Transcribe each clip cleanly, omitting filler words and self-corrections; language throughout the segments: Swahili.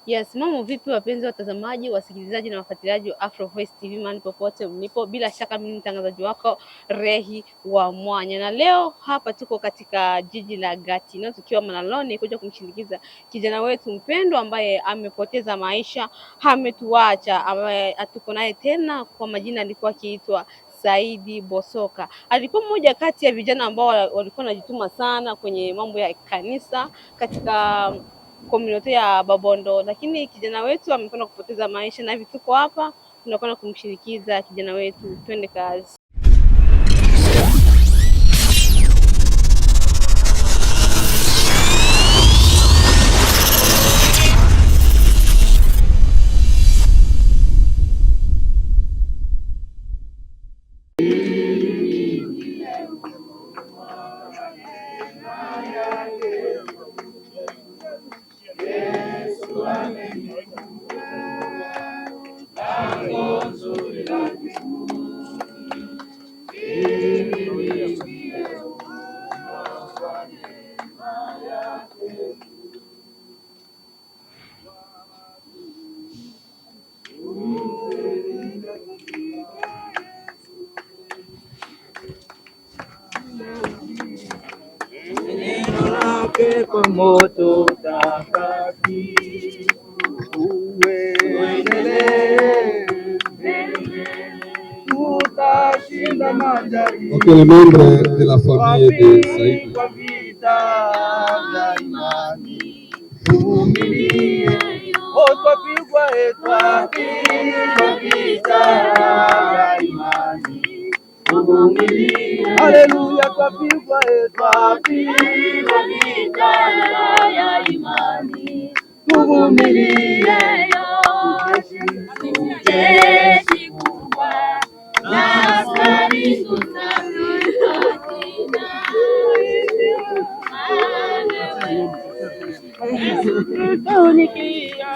Yes, mambo vipi wapenzi watazamaji, wasikilizaji na wafuatiliaji wa Afro Voice TV mahali popote mlipo. Bila shaka mimi mtangazaji wako Rehi wa Mwanya, na leo hapa tuko katika jiji la Gati na tukiwa Manaloni kuja kumshindikiza kijana wetu mpendwa ambaye amepoteza maisha, ametuacha, ambaye hatuko naye tena. Kwa majina alikuwa akiitwa Saidi Bosoka. Alikuwa mmoja kati ya vijana ambao walikuwa wanajituma sana kwenye mambo ya kanisa katika community ya Babondo, lakini kijana wetu amekwenda kupoteza maisha, na hivi tuko hapa tunakwenda kumshirikiza kijana wetu. Twende kazi. Kwa moto takatifu uendelee, utashinda majaribu. Ok, le membre de la famille de Saïd. Kwa vita vya imani uvumilie, twapigwa twapigwa vita vya imani uvumilie. Haleluya, twapigwa vita ya imani uvumilie. Jeshi kubwa na askari tutatumikia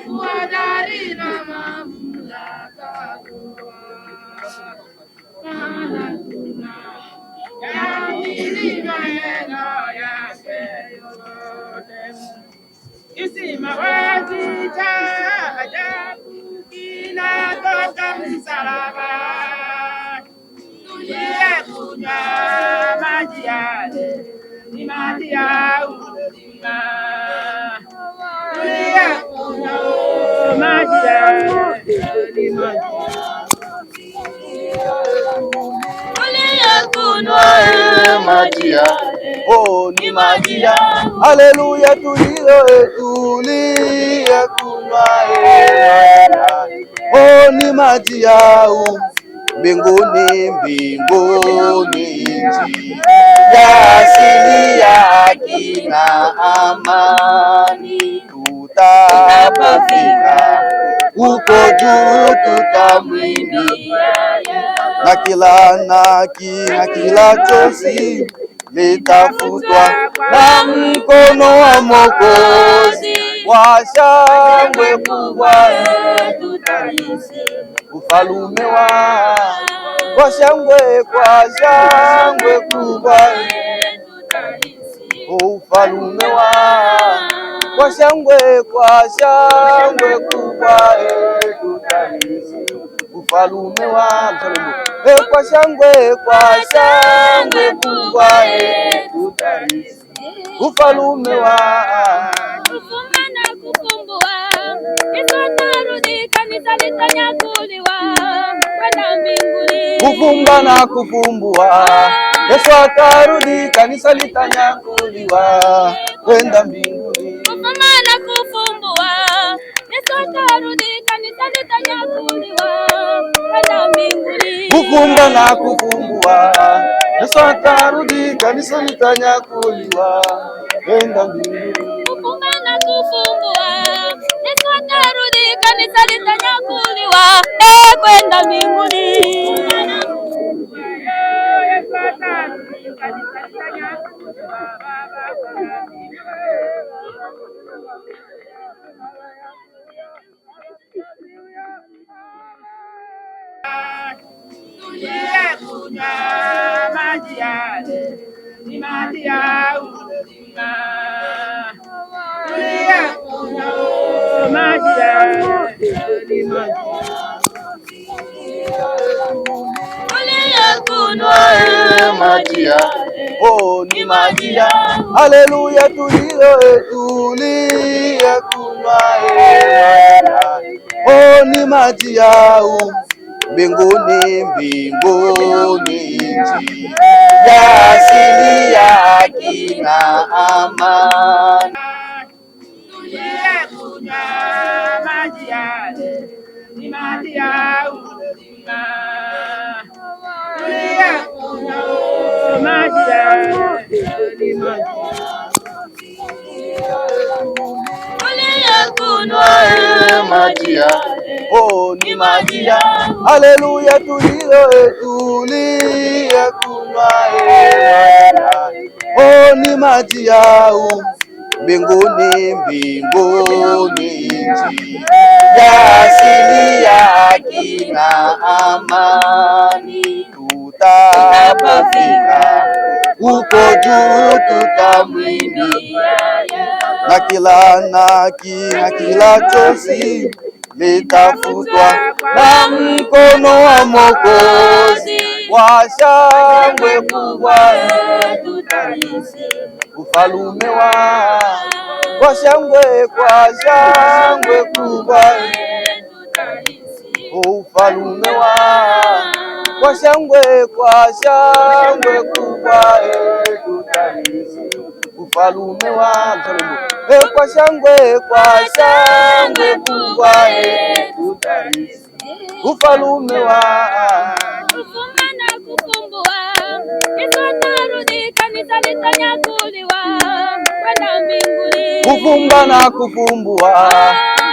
uhodari na mamlaka yamini maneno yake yote. Kisima wazi cha ajabu kinatoka msalaba, tuliyekunywa maji yale ni maji ya uzima. Ni maji ya haleluya, tuliye kunywa ni maji ya mbinguni, nchi ya asili ya haki na amani. Tutapofika huko juu tutamwimbia, na kila chozi litafutwa na mkono wa Mwokozi. Kwa shangwe kubwa tutarisi ufalume wa, kwa shangwe kubwa ufalume wa, kwa shangwe kubwa tutarisi ufalume wa, kwa shangwe kubwa tutarisi ufalume wa. Kufumba na kufumbua, Yesu atarudi, kanisa litanyakuliwa kwenda mbinguni. Kufumba na kufumbua, Yesu atarudi, kanisa litanyakuliwa kwenda mbinguni. Kufumba na kufumbua, Yesu atarudi, kanisa litanyakuliwa kwenda mbinguni. Kufumba na kufumbua, Yesu atarudi, kanisa litanyakuliwa, kwenda mbinguni. Kufumba na kufumbua, Yesu atarudi, kanisa litanyakuliwa, kwenda mbinguni. Kunywa maji yale ni maji ya uzima. Kunywa maji yale ni maji maji yale, oh ni maji ya haleluya, tulia kunywa. Oh ni maji ya mbinguni, mbinguni, nchi ya asili ya haki na amani. Kunywa maji yale ni maji ya uzima. Kunywa maji yale ni maji maji yale, oh ni maji ya haleluya, tulia kunywa. Oh ni maji ya mbinguni, mbinguni, nchi ya asili ya haki na amani. Tutapofika huko juu tutamwimbia, na kila chozi litafutwa na mkono wa Mwokozi. Kwa shangwe kubwa tutarisi ufalume wa, kwa shangwe kubwa ufalume wa, kwa shangwe kubwa tutarisi ufalume wa, kwa shangwe kubwa tutarisi ufalume wa. Kufumba na kufumbua, Yesu atarudi, kanisa litanyakuliwa, kwenda mbinguni. Kufumba na kufumbua,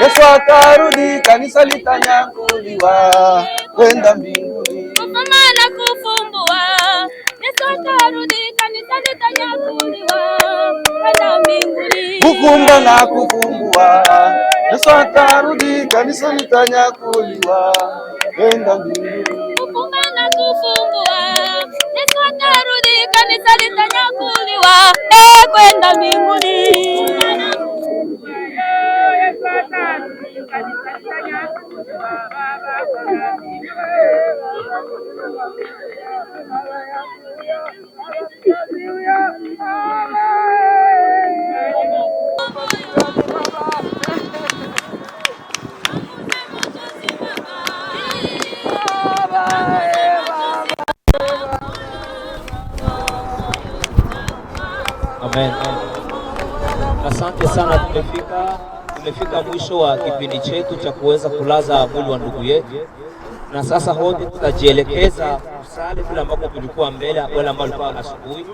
Yesu atarudi, kanisa litanyakuliwa, kwenda mbinguni. Kufumba na kufumbua, Yesu atarudi, kanisa litanyakuliwa, kwenda mbinguni. Kufumba na kufumbua, Yesu atarudi, kanisa litanyakuliwa, kwenda mbinguni. Kufumba na kufumbua, Yesu atarudi, kanisa litanyakuliwa, kwenda mbinguni. Amen. Asante sana, tumefika mwisho wa kipindi chetu cha kuweza kulaza mwili wa ndugu yetu, na sasa wote tutajielekeza kusali kule ambako tulikuwa mbele, wale ambao walikuwa asubuhi.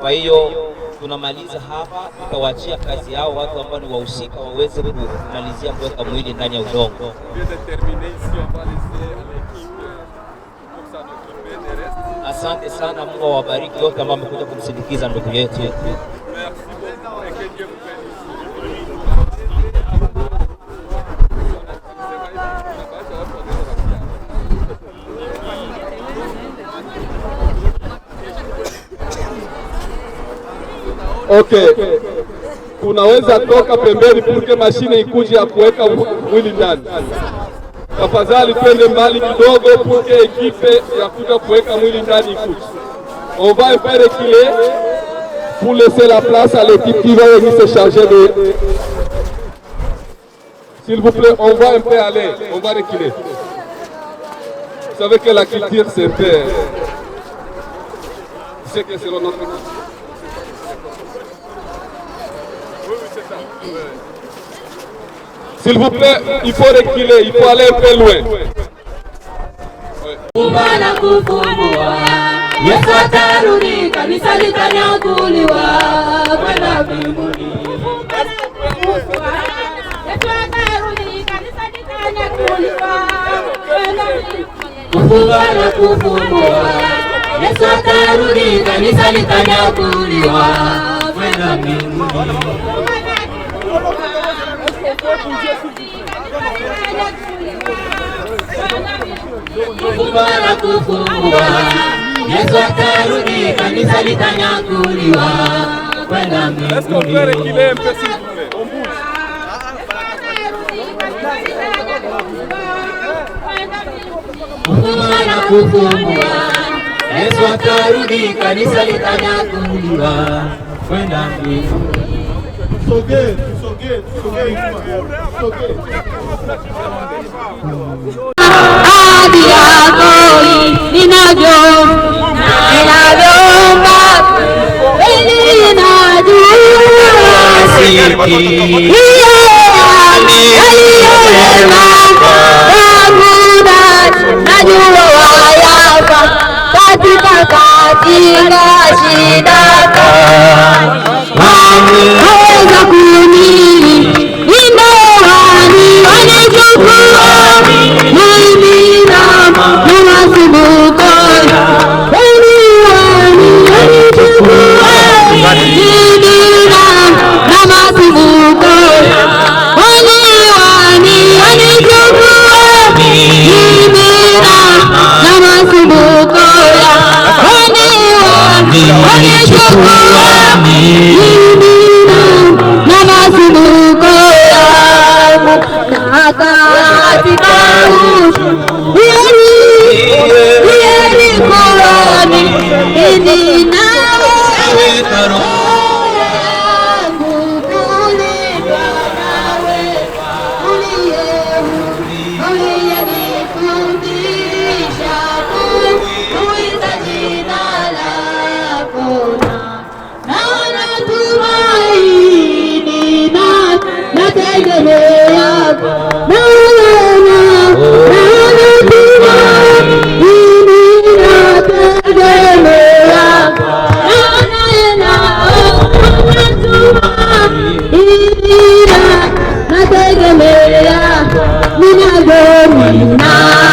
Kwa hiyo tunamaliza hapa, tutawaachia kazi yao watu ambao ni wahusika waweze kumalizia kuweka mwili ndani ya udongo. Asante sana, Mungu awabariki wote ambao wamekuja kumsindikiza ndugu yetu. Okay. Kunaweza toka pembeni purke mashine ikuje ya kuweka mwili ndani. Tafadhali twende mbali kidogo purke ekipe ya kuja kuweka mwili ndani ikuje. On va faire reculer pour laisser la place à l'équipe qui va venir se charger de... S'il vous plaît, on va un peu aller, on va reculer. Vous savez que la culture c'est un peu... C'est que c'est notre... S'il vous plaît, il faut reculer, il faut aller un peu loin. Kufumba na kufumbua, Yesu atarudi, kanisa litanyakuliwa kwenda mbinguni. Kufumba na kufumbua, Yesu atarudi, kanisa litanyakuliwa kwenda mbinguni. Kufumba na kufumbua, Yesu atarudi, kanisa litanyakuliwa kwenda mbinguni. Kufumba na kufumbua, Yesu atarudi, kanisa litanyakuliwa kwenda mbinguni. Ahadi yako ninavyoomba ili najua wayapa katika shida waweza kunilinda wanichukua mimi na masumbuko wanichukua mimi na masumbuko wanichukua mimi na masumbuko wanichukua na masumbuko yangu na katika heri koroni ili nawe yangu kulindwa nawe uliyenifundisha kuita jina lako naona tumaini nategemea naona tumaini nategemea nategemea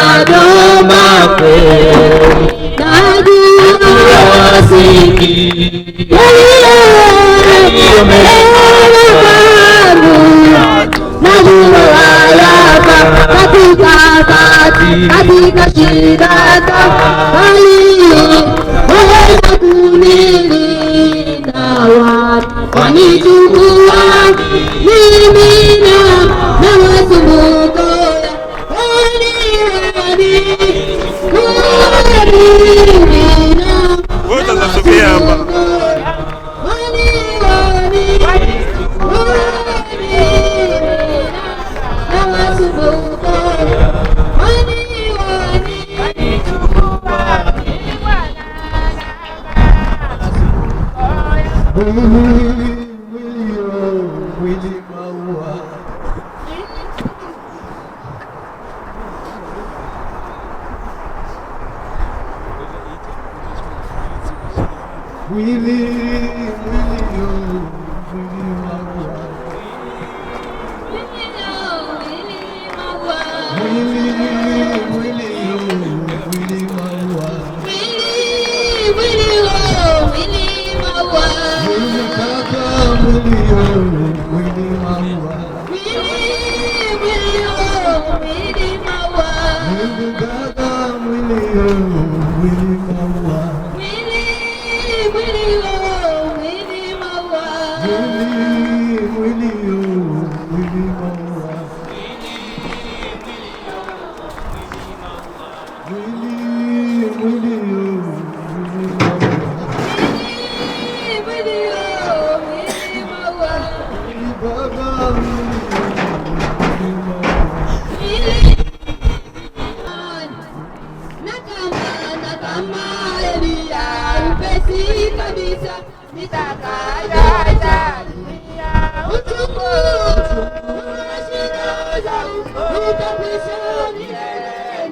ninagoma kweli najua wasiki najua wayapa katika shida kali waweza kunilinda wanichukua mimi na masumbuko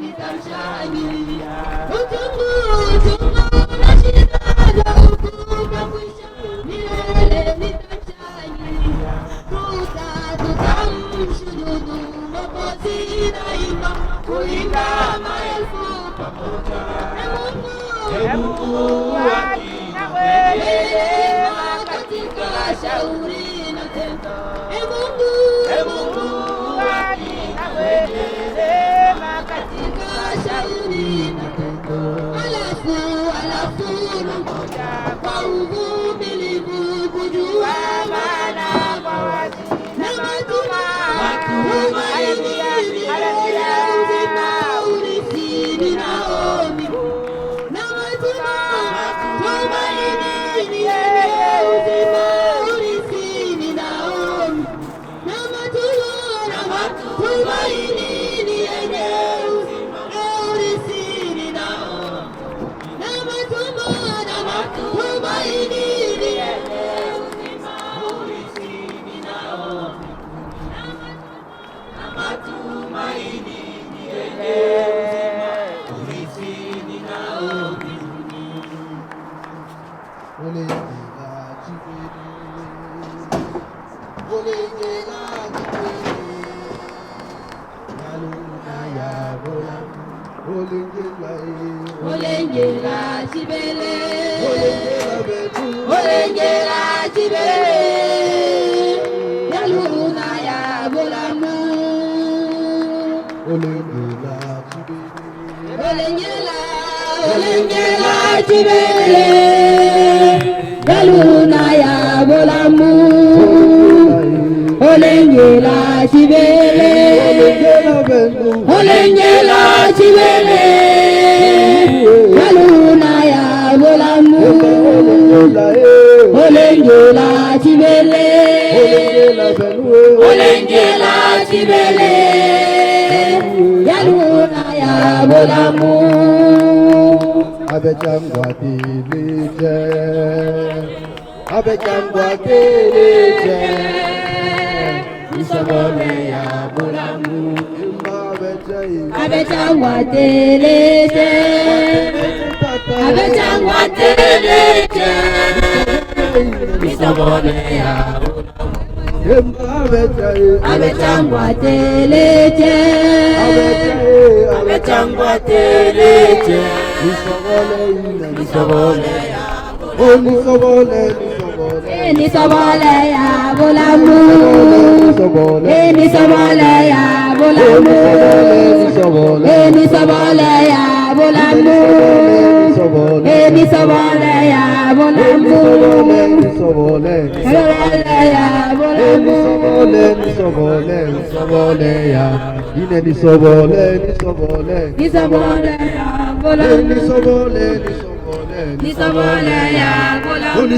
Nitamshani Mungu akina wema katika shauri na tendo. Mungu akina wema katika shauri na tendo. Alafu ngoja kwa uvumilivu kujua maana kwa wazi na matumaini ya uzima urithi ninaomba. Olengela chibele, olengela chibele, yaluna ya bolamu. Olengela chibele, yaluna ya bolamu. Olengela chibele, olengela chibele, yaluna ya bolamu. Olengela chibele, olengela chibele, yaluna ya bolamu. Abechangwa tilije, abechangwa tilije, isabole ya bolamu. Abechangwa tilije, abechangwa tilije, isabole ya bolamu. Abechangwa tilije, abechangwa tilije, isabole ya nisobole ya bolamu. Nisobole ya bolamu. Nisobole ya bolamu. Nisobole ya bolamu.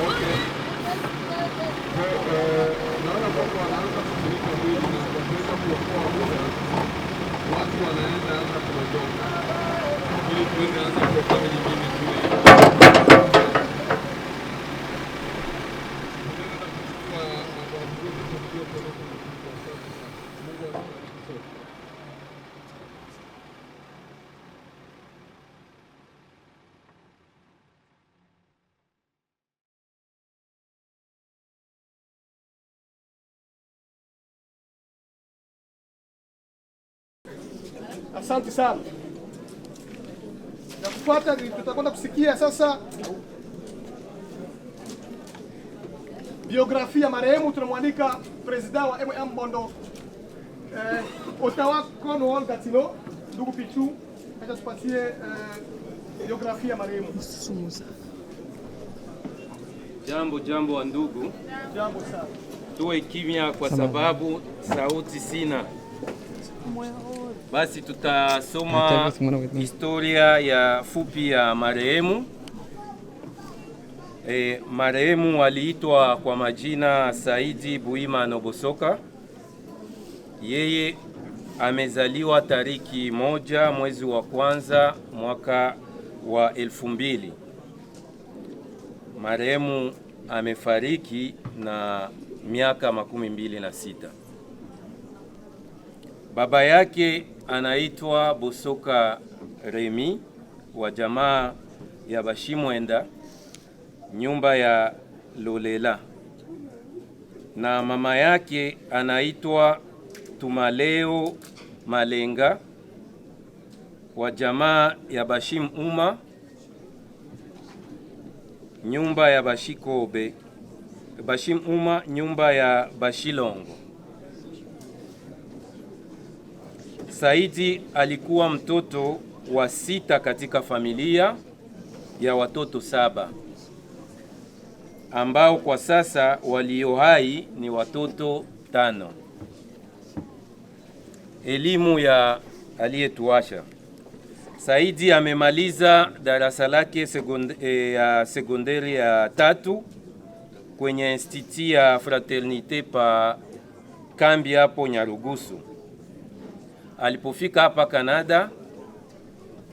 Naona kwamba wanaanza kutumika mwili na kwa kuweza kuokoa muda, watu wanaenda hata kuondoka ili tuweze anza programu nyingine kule. Asante sana. Na kufuata tutakwenda kusikia sasa biografia marehemu. Tunamwalika president wa MM Bondo Ottawa Cornwall Gatineau, ndugu Pichu, acha tupatie biografia marehemu. Jambo wa ndugu. Jambo sana. Tuwe kimya kwa sababu sauti sina. Basi tutasoma historia ya fupi ya marehemu. Marehemu aliitwa kwa majina Saidi Buimana Bosoka. Yeye amezaliwa tariki 1 mwezi wa kwanza mwaka wa 2000. Marehemu amefariki na miaka 26. Baba yake anaitwa Bosoka Remi wa jamaa ya Bashimwenda, nyumba ya Lolela, na mama yake anaitwa Tumaleo Malenga wa jamaa ya Bashim Uma, nyumba ya Bashikobe, Bashim Uma, nyumba ya Bashilongo. Saidi alikuwa mtoto wa 6 katika familia ya watoto 7 ambao kwa sasa walio hai ni watoto 5. Elimu ya aliyetuacha. Saidi amemaliza darasa lake ya sekondari ya 3 kwenye Institut ya Fraternite pa kambi hapo Nyarugusu. Alipofika hapa Canada,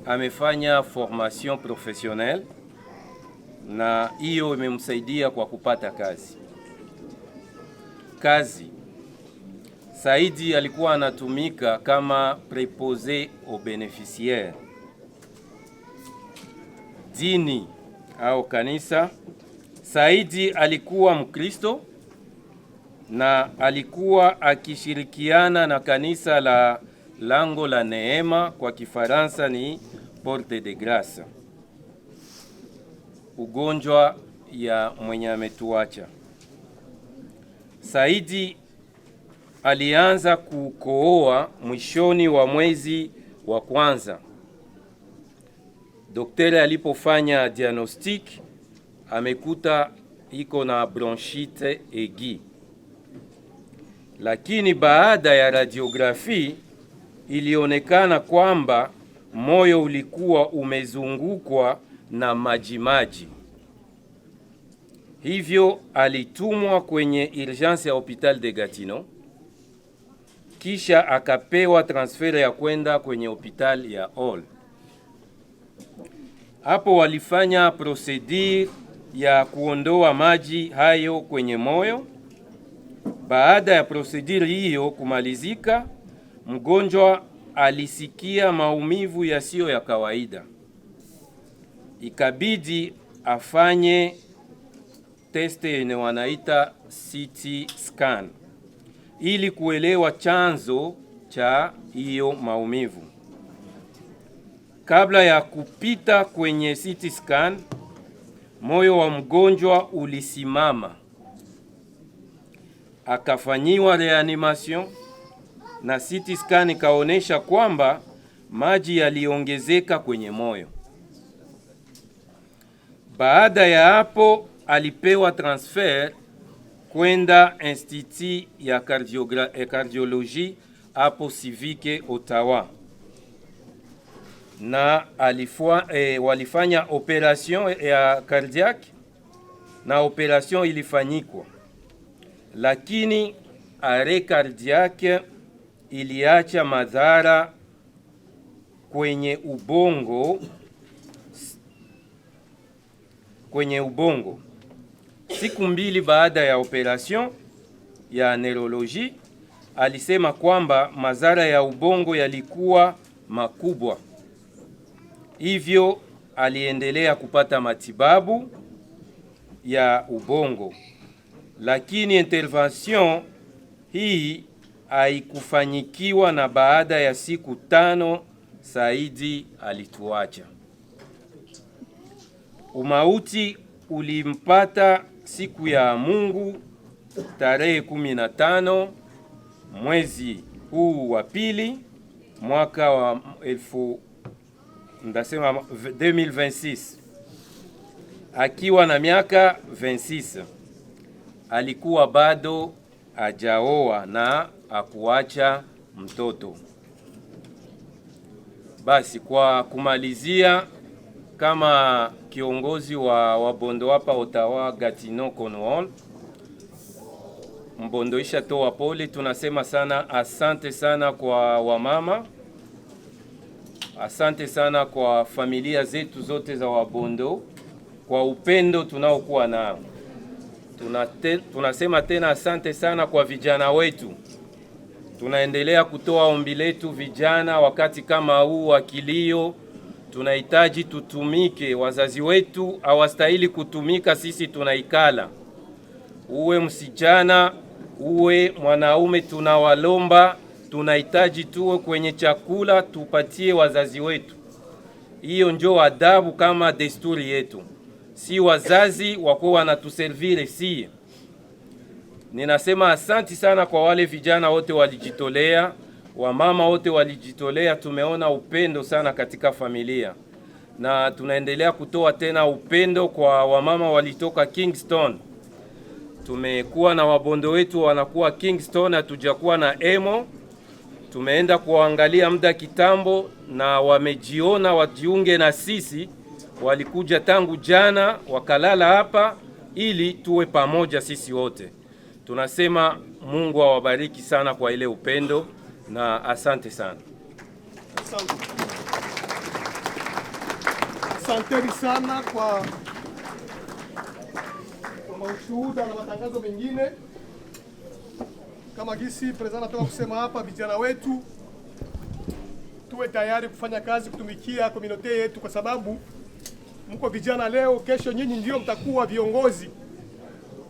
amefanya formation professionnelle na hiyo imemsaidia kwa kupata kazi. Saidi alikuwa anatumika kama préposé aux bénéficiaires. Dini au kanisa. Saidi alikuwa Mkristo na alikuwa akishirikiana na kanisa la Lango la Neema, kwa Kifaransa ni Porte de Grace. Ugonjwa ya mwenye ametuacha. Saidi alianza kukohoa mwishoni wa mwezi wa kwanza. Daktari alipofanya diagnostic amekuta iko na bronchite aiguë. Lakini baada ya radiografi ilionekana kwamba moyo ulikuwa umezungukwa na majimaji. Hivyo alitumwa kwenye urgence ya hospital de Gatineau, kisha akapewa transfer ya kwenda kwenye hospital ya Hall. Hapo walifanya procedure ya kuondoa maji hayo kwenye moyo. Baada ya procedure hiyo kumalizika, mgonjwa alisikia maumivu yasiyo ya kawaida. Ikabidi afanye test yenye wanaita CT scan ili kuelewa chanzo cha hiyo maumivu. Kabla ya kupita kwenye CT scan, moyo wa mgonjwa ulisimama. Akafanyiwa reanimation na CT scan ikaonesha kwamba maji yaliongezeka kwenye moyo. Baada ya hapo alipewa transfer kwenda Institut ya Cardiologie hapo Civique Ottawa, na walifanya operation ya cardiaque na operation ilifanyikwa, lakini arrêt cardiaque iliacha madhara kwenye ubongo. Siku mbili baada ya operation ya neurologie, alisema kwamba madhara ya ubongo yalikuwa makubwa, hivyo aliendelea kupata matibabu ya ubongo, lakini intervention hii haikufanyikiwa, na baada ya siku 5 Saidi alituacha. Umauti ulimpata siku ya Mungu tarehe 15 mwezi huu wa pili mwaka wa 2026 akiwa na miaka 26. Alikuwa bado hajaoa na akuacha mtoto. Basi kwa kumalizia, kama kiongozi wa Wabondo hapa Ottawa, Gatineau, Cornwall, Mbondo isha toa pole. Tunasema sana asante sana kwa wamama, asante sana kwa familia zetu zote za Wabondo kwa upendo tunaokuwa nao. Tunasema tena asante sana kwa vijana wetu. Tunaendelea kutoa ombi letu vijana, wakati kama huu wa kilio, tunahitaji tutumike. Wazazi wetu hawastahili kutumika, sisi tunaikala. Uwe msijana, uwe mwanaume, tunawalomba, tunahitaji tuwe kwenye chakula, tupatie wazazi wetu. Hiyo ndio adabu kama desturi yetu. Si wazazi wako wanatuservire si. Ninasema asanti sana kwa wale vijana wote walijitolea, wamama wote walijitolea. Tumeona upendo sana katika familia, na tunaendelea kutoa tena upendo kwa wamama walitoka Kingston. Tumekuwa na Wabondo wetu wanakuwa Kingston, hatujakuwa na Emo. Tumeenda kuangalia muda kitambo na wamejiona wajiunge na sisi. Walikuja tangu jana wakalala hapa ili tuwe pamoja sisi wote. Tunasema Mungu awabariki sana kwa ile upendo na asante sana. Asanteni sana kwa ushuhuda na matangazo mengine. Kama gisi president anatoka kusema hapa, vijana wetu tuwe tayari kufanya kazi, kutumikia community yetu, kwa sababu mko vijana leo, kesho nyinyi ndio mtakuwa viongozi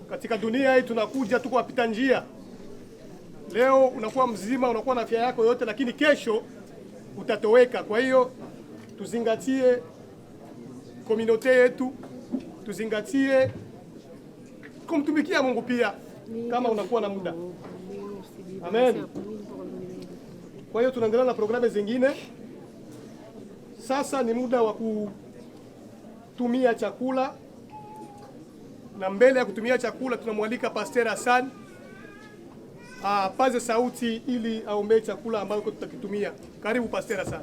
katika dunia hii. Tunakuja tuko wapita njia. Leo unakuwa mzima, unakuwa na afya yako yote, lakini kesho utatoweka. Kwa hiyo tuzingatie community yetu, tuzingatie kumtumikia Mungu pia kama unakuwa na muda. Amen. Kwa hiyo tunaendelea na programu zingine. Sasa ni muda wa kutumia chakula, na mbele ya kutumia chakula tunamwalika Pastor Hassan apaze sauti ili aombee chakula ambacho tutakitumia. Karibu Pastor Hassan.